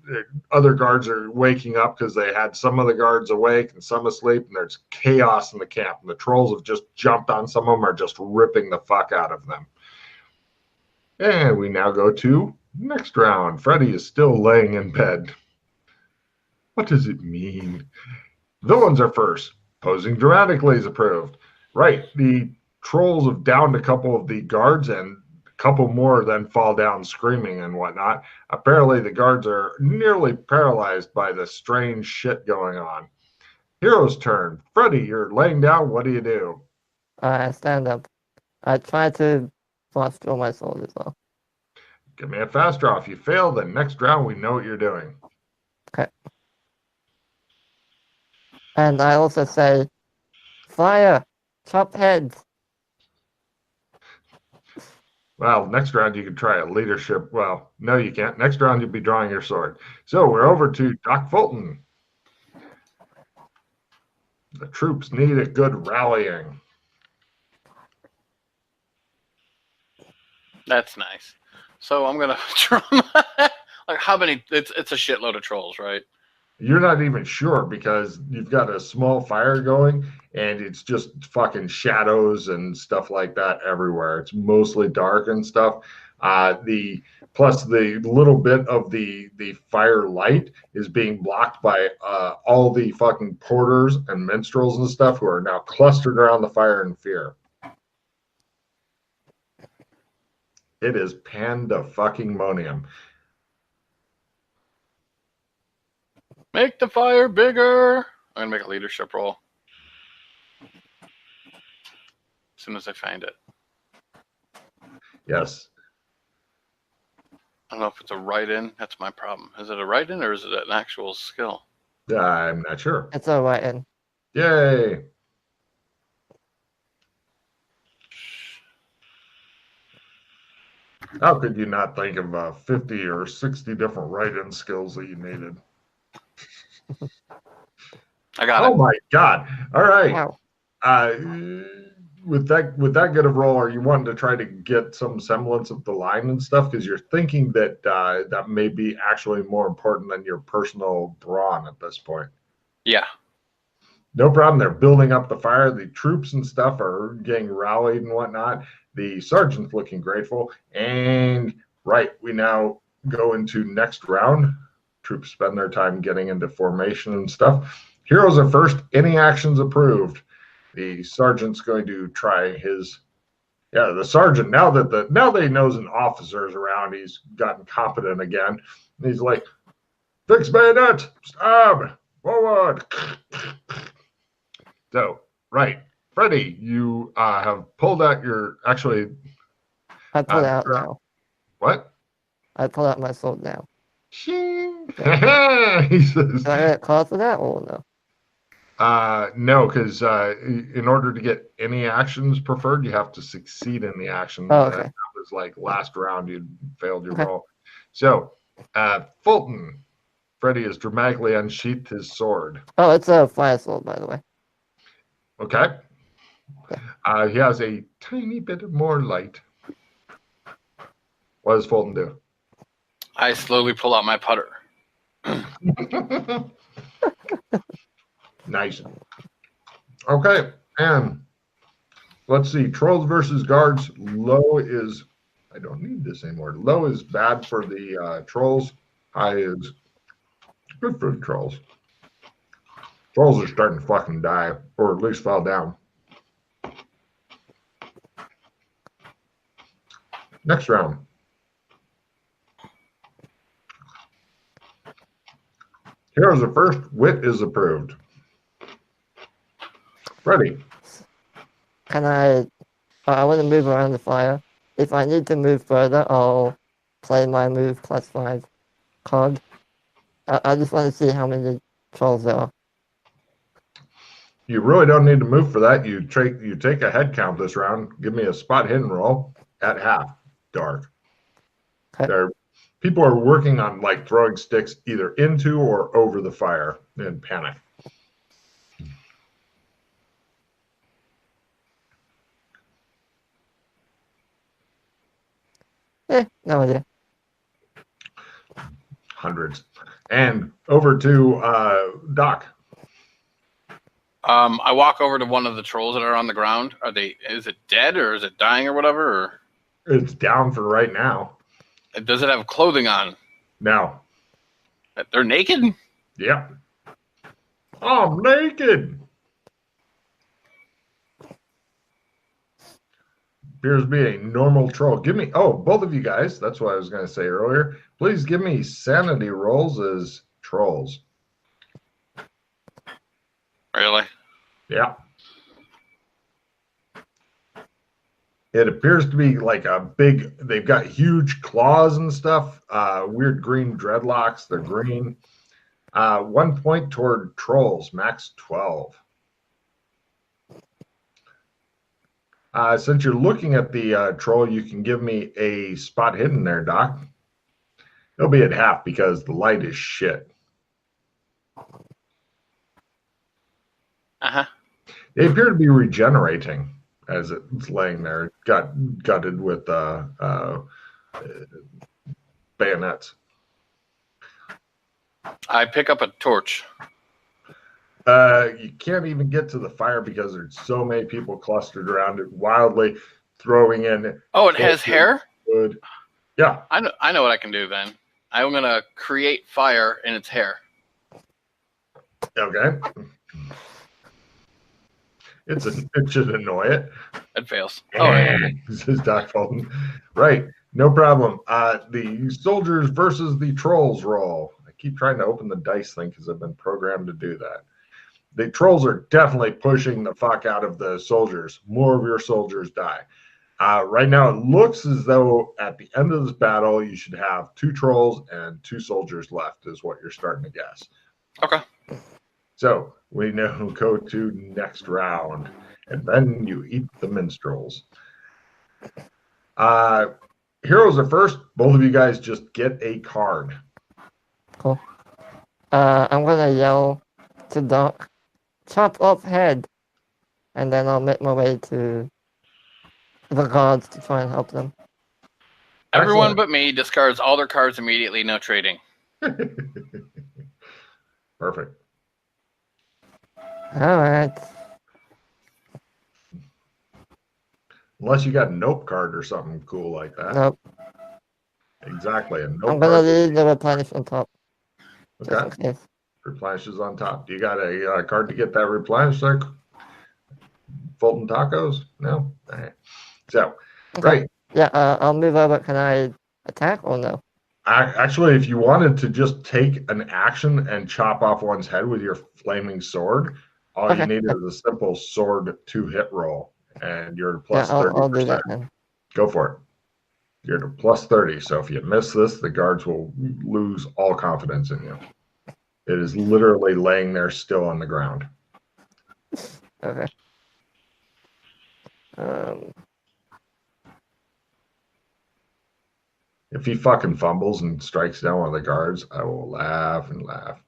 other guards are waking up because they had some of the guards awake and some asleep, and there's chaos in the camp. And the trolls have just jumped on some of them, are just ripping the fuck out of them. And we now go to next round. Freddy is still laying in bed. What does it mean? Villains are first. Posing dramatically is approved. Right, the trolls have downed a couple of the guards, and a couple more then fall down screaming and whatnot. Apparently the guards are nearly paralyzed by the strange shit going on. Hero's turn. Freddy, you're laying down. What do you do? I stand up. I try to fast draw my sword as well. Give me a fast draw. If you fail, then next round we know what you're doing. Okay. And I also say, fire, chop heads. Well, next round you can try a leadership. Well, no, you can't. Next round you'll be drawing your sword. So we're over to Doc Fulton. The troops need a good rallying. That's nice. So I'm gonna draw like how many? It's a shitload of trolls, right? You're not even sure because you've got a small fire going and it's just fucking shadows and stuff like that everywhere. It's mostly dark and stuff. The plus the little bit of the fire light is being blocked by all the fucking porters and minstrels and stuff who are now clustered around the fire in fear. It is pandemonium. Make the fire bigger. I'm gonna make a leadership roll as soon as I find it. Yes. I don't know if it's a write-in. That's my problem. Is it a write-in or is it an actual skill? I'm not sure. It's a write-in. Yay. How could you not think of 50 or 60 different write-in skills that you needed? I got it. Oh my God. All right. Wow. With that good of roll, are you wanting to try to get some semblance of the line and stuff? Because you're thinking that that may be actually more important than your personal brawn at this point. Yeah. No problem. They're building up the fire. The troops and stuff are getting rallied and whatnot. The sergeant's looking grateful. And right, we now go into next round. Troops spend their time getting into formation and stuff. Heroes are first. Any actions approved. The sergeant's going to try his. Yeah, the sergeant. Now that he knows an officer's around, he's gotten competent again. He's like, fix bayonet, stab, forward. So, right, Freddy, you have pulled out your actually. I pull out now. What? I pull out my sword now. He says, Do I get call for that or no? no, because in order to get any actions preferred, you have to succeed in the action. Oh, okay. That was like last round, you failed your Okay. roll. So, Fulton, Freddy has dramatically unsheathed his sword. Oh, it's a fire sword, by the way. Okay. He has a tiny bit more light. What does Fulton do? I slowly pull out my putter. Nice. Okay, and let's see. Trolls versus guards. Low is, I don't need this anymore. Low is bad for the trolls. High is good for the trolls. Trolls are starting to fucking die, or at least fall down. Next round. Heroes are first. Wit is approved. Freddy. Can I want to move around the fire. If I need to move further, I'll play my move +5 card. I just want to see how many trolls there are. You really don't need to move for that. You take a head count this round. Give me a spot hidden roll at half. Dark. Okay. people are working on like throwing sticks either into or over the fire in panic. No idea. Hundreds. And over to Doc. I walk over to one of the trolls that are on the ground. Is it dead or is it dying or whatever? Or It's down for right now. does it have clothing on? Now. They're naked? Yep. I'm naked. Appears to be a normal troll. Give me, both of you guys, that's what I was going to say earlier. Please give me sanity rolls as trolls. Really? Yeah. It appears to be like they've got huge claws and stuff, weird green dreadlocks. They're green. 1 point toward trolls, max 12. Since you're looking at the troll, you can give me a spot hidden there, Doc. It'll be at half because the light is shit. Uh-huh. They appear to be regenerating as it's laying there, gutted with bayonets. I pick up a torch. You can't even get to the fire because there's so many people clustered around it, wildly throwing in. Oh, it has hair? Wood. Yeah. I know what I can do then. I'm going to create fire in its hair. Okay. It should annoy it. It fails. All right. Says Doc Fulton. Right. No problem. The soldiers versus the trolls roll. I keep trying to open the dice thing because I've been programmed to do that. The trolls are definitely pushing the fuck out of the soldiers. More of your soldiers die. Right now, it looks as though at the end of this battle, you should have 2 trolls and 2 soldiers left, is what you're starting to guess. Okay. So we now go to next round, and then you eat the minstrels. Heroes are first. Both of you guys just get a card. Cool. I'm gonna yell to Doc, chop off head, and then I'll make my way to the guards to try and help them. Everyone but me discards all their cards immediately, no trading. Perfect. All right. Unless you got a nope card or something cool like that. Nope. Exactly. A nope I'm gonna card. leave the replenish on top. Okay. Replenishes on top. Do you got a card to get that replenished there? Fulton Tacos? No? All right. So, Okay. right. Yeah, I'll move over. Can I attack or no? Actually, if you wanted to just take an action and chop off one's head with your flaming sword, all you need is a simple sword 2-hit roll, and you're at plus 30%. I'll do that then. Go for it. You're at plus 30, so if you miss this, the guards will lose all confidence in you. It is literally laying there still on the ground. Okay. If he fucking fumbles and strikes down one of the guards, I will laugh and laugh.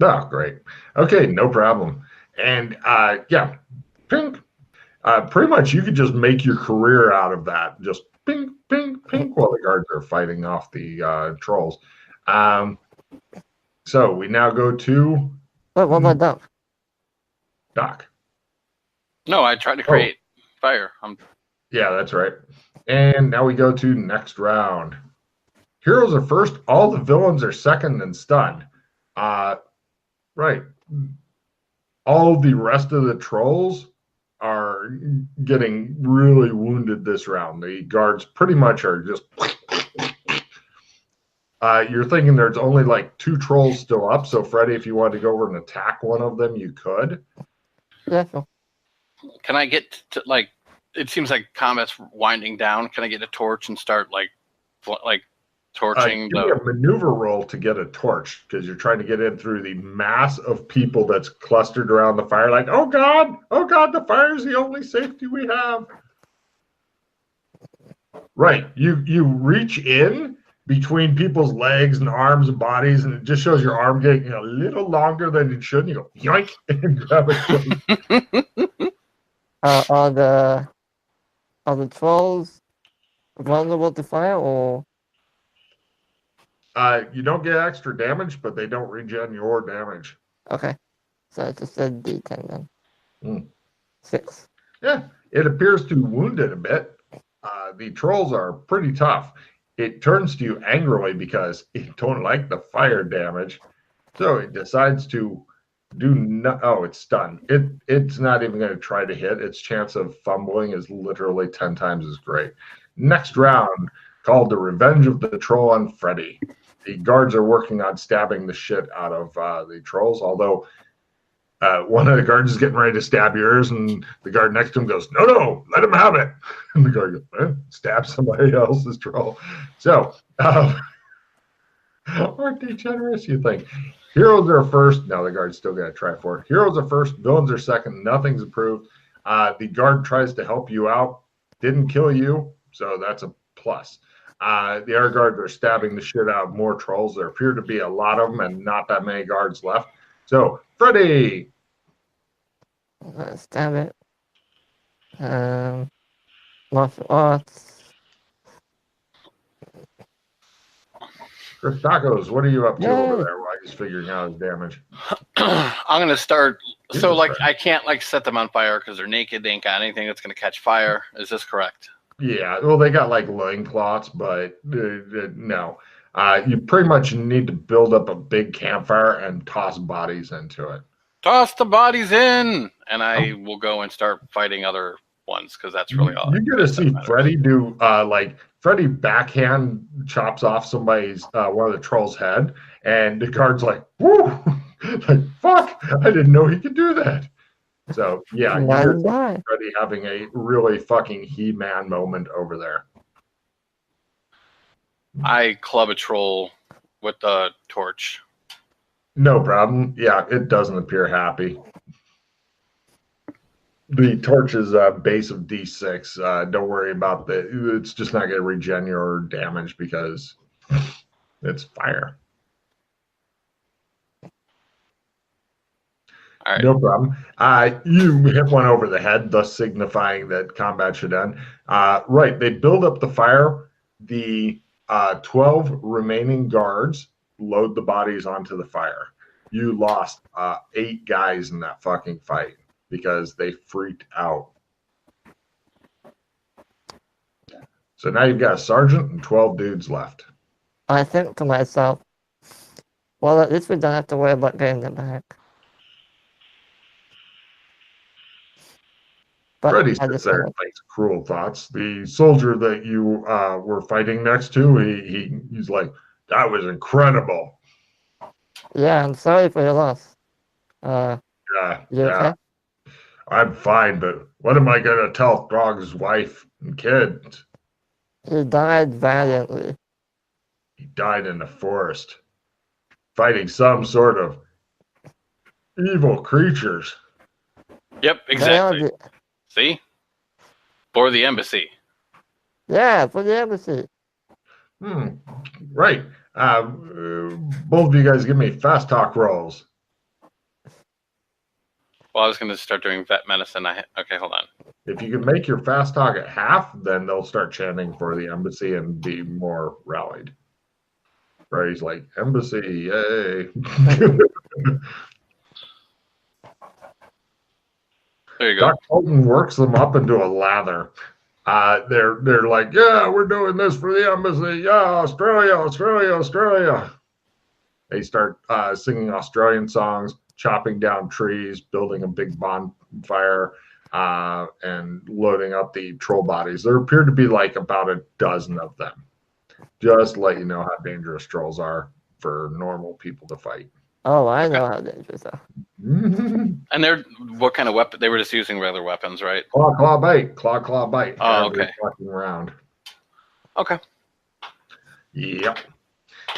Oh, great. Okay, no problem. And yeah, pink. Pretty much you could just make your career out of that. Just pink, pink, pink while the guards are fighting off the trolls. So we now go to... What about Doc? Doc. No, I tried to create fire. Yeah, that's right. And now we go to next round. Heroes are first. All the villains are second and stunned. Right. All the rest of the trolls are getting really wounded this round. The guards pretty much are just... you're thinking there's only like 2 trolls still up. So, Freddy, if you wanted to go over and attack one of them, you could. Yeah, sure. Can I get to, like, it seems like combat's winding down. Can I get a torch and start, like torching give me a maneuver roll to get a torch, because you're trying to get in through the mass of people that's clustered around the fire like, oh God, the fire is the only safety we have. Right. You reach in between people's legs and arms and bodies, and it just shows your arm getting a little longer than it should. And you go yoink and grab it close. Are the trolls vulnerable to fire, or You don't get extra damage, but they don't regen your damage. okay? So it's just a D10 then. Mm. 6. Yeah, it appears to wound it a bit. The trolls are pretty tough. It turns to you angrily because it don't like the fire damage, so it decides to do no. Oh, it's stunned. It's not even going to try to hit. Its chance of fumbling is literally 10 times as great. Next round, called the Revenge of the Troll on Freddy. The guards are working on stabbing the shit out of the trolls, although one of the guards is getting ready to stab yours, and the guard next to him goes, no, let him have it. And the guard goes, stab somebody else's troll. So, aren't they generous, you think? Heroes are first. No, the guard's still got to try for it. Heroes are first, villains are second. Nothing's approved. The guard tries to help you out. Didn't kill you, so that's a plus. The other guards are stabbing the shit out of more trolls. There appear to be a lot of them and not that many guards left. So, Freddy! Let's stab it. Martial arts. Chris Tacos, what are you up to Yay. over there while he's figuring out his damage? I'm gonna start. You So can like, start. I can't like set them on fire because they're naked. They ain't got anything that's gonna catch fire. Is this correct? Yeah, well, they got like loincloths, but no. You pretty much need to build up a big campfire and toss bodies into it. Toss the bodies in, and I will go and start fighting other ones because that's really all. You get to see Freddy do like Freddy backhand chops off somebody's one of the trolls' head, and the guard's like, "Woo!" Like, fuck! I didn't know he could do that. So yeah, you Now get you die. Freddy having a really fucking He-Man moment over there. I club a troll with the torch. No problem. Yeah, it doesn't appear happy. The torch is a base of D6. Don't worry about that. It's just not going to regen your damage because it's fire. All right. No problem. You hit one over the head, thus signifying that combat should end. Right. They build up the fire. The 12 remaining guards load the bodies onto the fire. You lost 8 guys in that fucking fight because they freaked out. So now you've got a sergeant and 12 dudes left. I think to myself, well, at least we don't have to worry about getting them back. But Freddy I sits just there wanna- and thinks cruel thoughts. The soldier that you were fighting next to, he's like, that was incredible. Yeah, I'm sorry for your loss. Yeah, You yeah. okay? I'm fine, but what am I going to tell Throg's wife and kids? He died valiantly. He died in the forest, fighting some sort of evil creatures. Yep, They are exactly. the- See? For the embassy. Yeah, for the embassy. Right. Both of you guys give me fast talk rolls. Well, I was going to start doing vet medicine. Okay, hold on. If you can make your fast talk at half, then they'll start chanting for the embassy and be more rallied. Right? He's like, embassy, yay. There you go. Doc Colton works them up into a lather. They're like, yeah, we're doing this for the embassy. Yeah, Australia, Australia, Australia. They start singing Australian songs, chopping down trees, building a big bonfire, and loading up the troll bodies. There appear to be like about a dozen of them. Just to let you know how dangerous trolls are for normal people to fight. Oh, I know how dangerous they are. And they're what kind of weapon? They were just using regular weapons, right? Claw, bite. Claw, bite. Oh, Every okay. fucking round. Okay. Yep.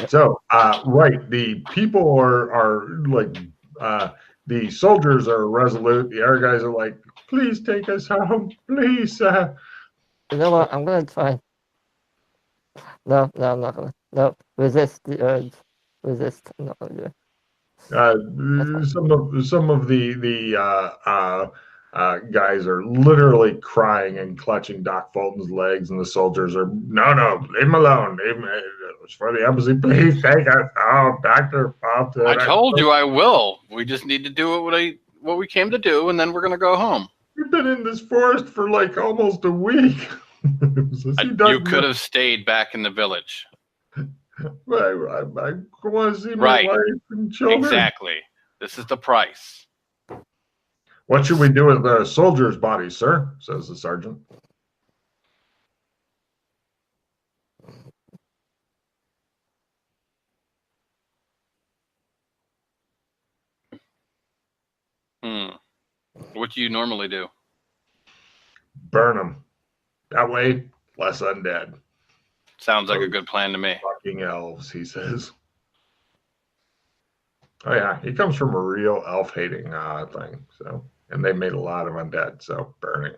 So, right, the people are like, the soldiers are resolute. The other guys are like, please take us home, please. You know what? I'm gonna try No, I'm not gonna. No, resist the urge. Resist. I'm not gonna do it. Some of the guys are literally crying and clutching Doc Fulton's legs, and the soldiers are no, leave him alone. Leave him. It's for the embassy. Please take us. Oh, Doctor Fulton. I told you I will. We just need to do what we came to do, and then we're gonna go home. We've been in this forest for like almost a week. You could have stayed back in the village. I want to see my wife and children. Exactly. This is the price. What should we do with the soldiers' bodies, sir? Says the sergeant. What do you normally do? Burn them. That way, less undead. Sounds like a good plan to me. Fucking elves, he says. Oh yeah, he comes from a real elf-hating thing. So, and they made a lot of undead, so burning.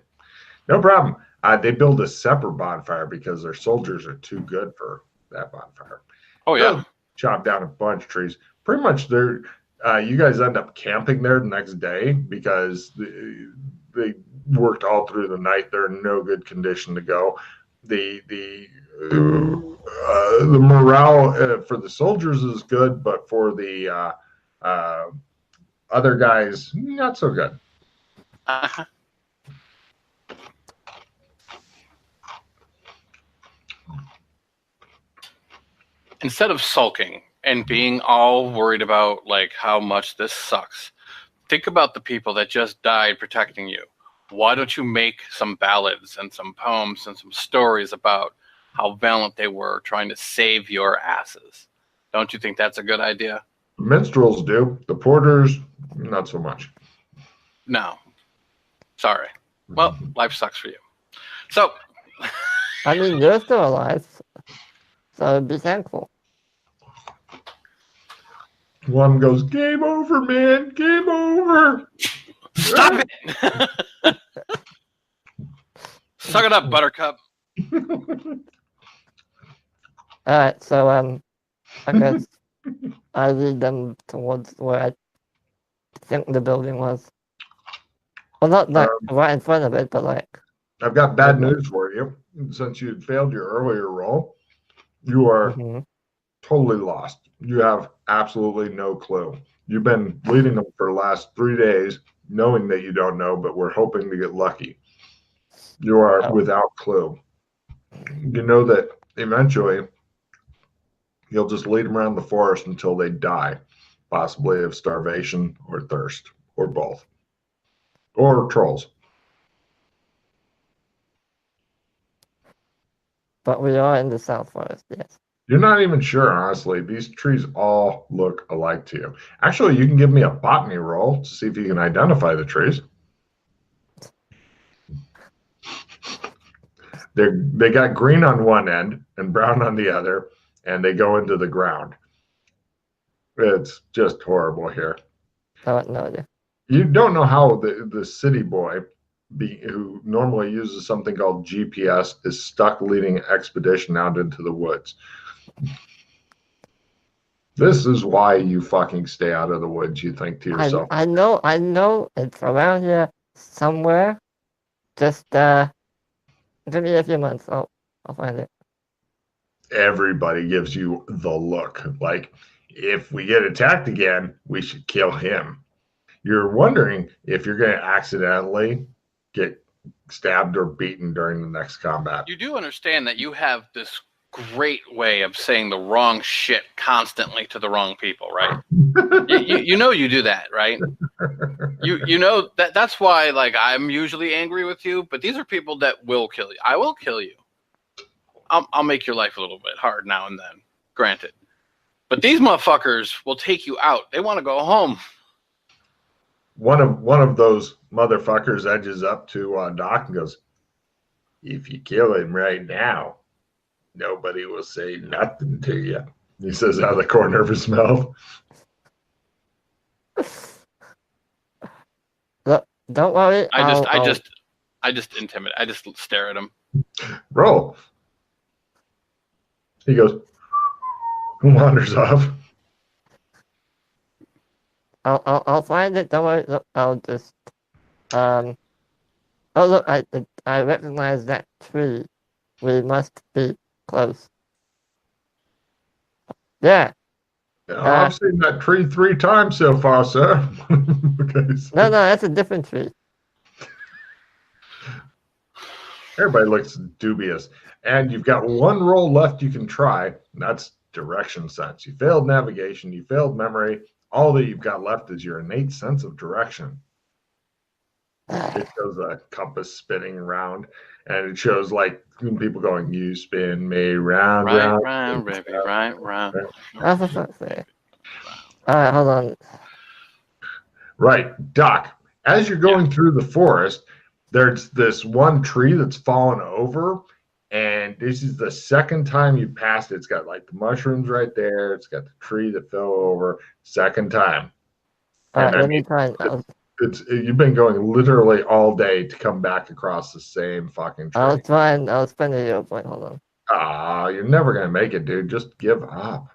No problem. They build a separate bonfire because their soldiers are too good for that bonfire. Oh yeah. They'll chop down a bunch of trees. Pretty much, you guys end up camping there the next day because they worked all through the night. They're in no good condition to go. The morale for the soldiers is good, but for the other guys, not so good. Uh-huh. Instead of sulking and being all worried about like how much this sucks, think about the people that just died protecting you. Why don't you make some ballads and some poems and some stories about how valiant they were trying to save your asses? Don't you think that's a good idea? Minstrels do. The porters, not so much. No. Sorry. Well, life sucks for you. So. I mean, you're still alive, so be thankful. One goes, game over, man. Game over. Stop it. Suck it up, Buttercup. Alright, so I guess I lead them towards where I think the building was. Well, not like right in front of it, but like. I've got bad news for you. Since you had failed your earlier roll, you are totally lost. You have absolutely no clue. You've been leading them for the last 3 days, knowing that you don't know, but we're hoping to get lucky. You are without clue. You know that eventually you'll just lead them around the forest until they die, possibly of starvation or thirst, or both, or trolls. But we are in the South Forest, yes. You're not even sure, honestly. These trees all look alike to you. Actually, you can give me a botany roll to see if you can identify the trees. They got green on one end and brown on the other, and they go into the ground. It's just horrible here. I have no idea. You don't know how the city boy, who normally uses something called GPS, is stuck leading an expedition out into the woods. This is why you fucking stay out of the woods, you think to yourself. I know it's around here somewhere. Just give me a few months, I'll find it. Everybody gives you the look. Like, if we get attacked again, we should kill him. You're wondering if you're going to accidentally get stabbed or beaten during the next combat. You do understand that you have this great way of saying the wrong shit constantly to the wrong people, right? you know you do that, right? You know that's why, like, I'm usually angry with you, but these are people that will kill you. I will kill you. I'll make your life a little bit hard now and then, granted. But these motherfuckers will take you out. They want to go home. One of those motherfuckers edges up to Doc and goes, "If you kill him right now, nobody will say nothing to you." He says out of the corner of his mouth. Look, don't worry. I just intimidate. I just stare at him. Roll. He goes, wanders off. I'll find it. Don't worry. Look, I'll just Oh look, I recognize that tree. We must be close. Yeah. I've seen that tree 3 times so far, sir. Okay, so No, that's a different tree. everybody looks dubious. And you've got one roll left you can try, and that's direction sense. You failed navigation, you failed memory. All that you've got left is your innate sense of direction. It shows a compass spinning around, and it shows like people going, "You spin me round, Right, round, round, baby, right, round. That's what I'm saying. All right, hold on. Right, Doc. As you're going through the forest, there's this one tree that's fallen over, and this is the second time you passed it. It's got like the mushrooms right there. It's got the tree that fell over. Second time. All right, And I let me mean, try. you've been going literally all day to come back across the same fucking tree. I'll try and I'll spend a 0 point. Hold on. You're never gonna make it, dude. Just give up.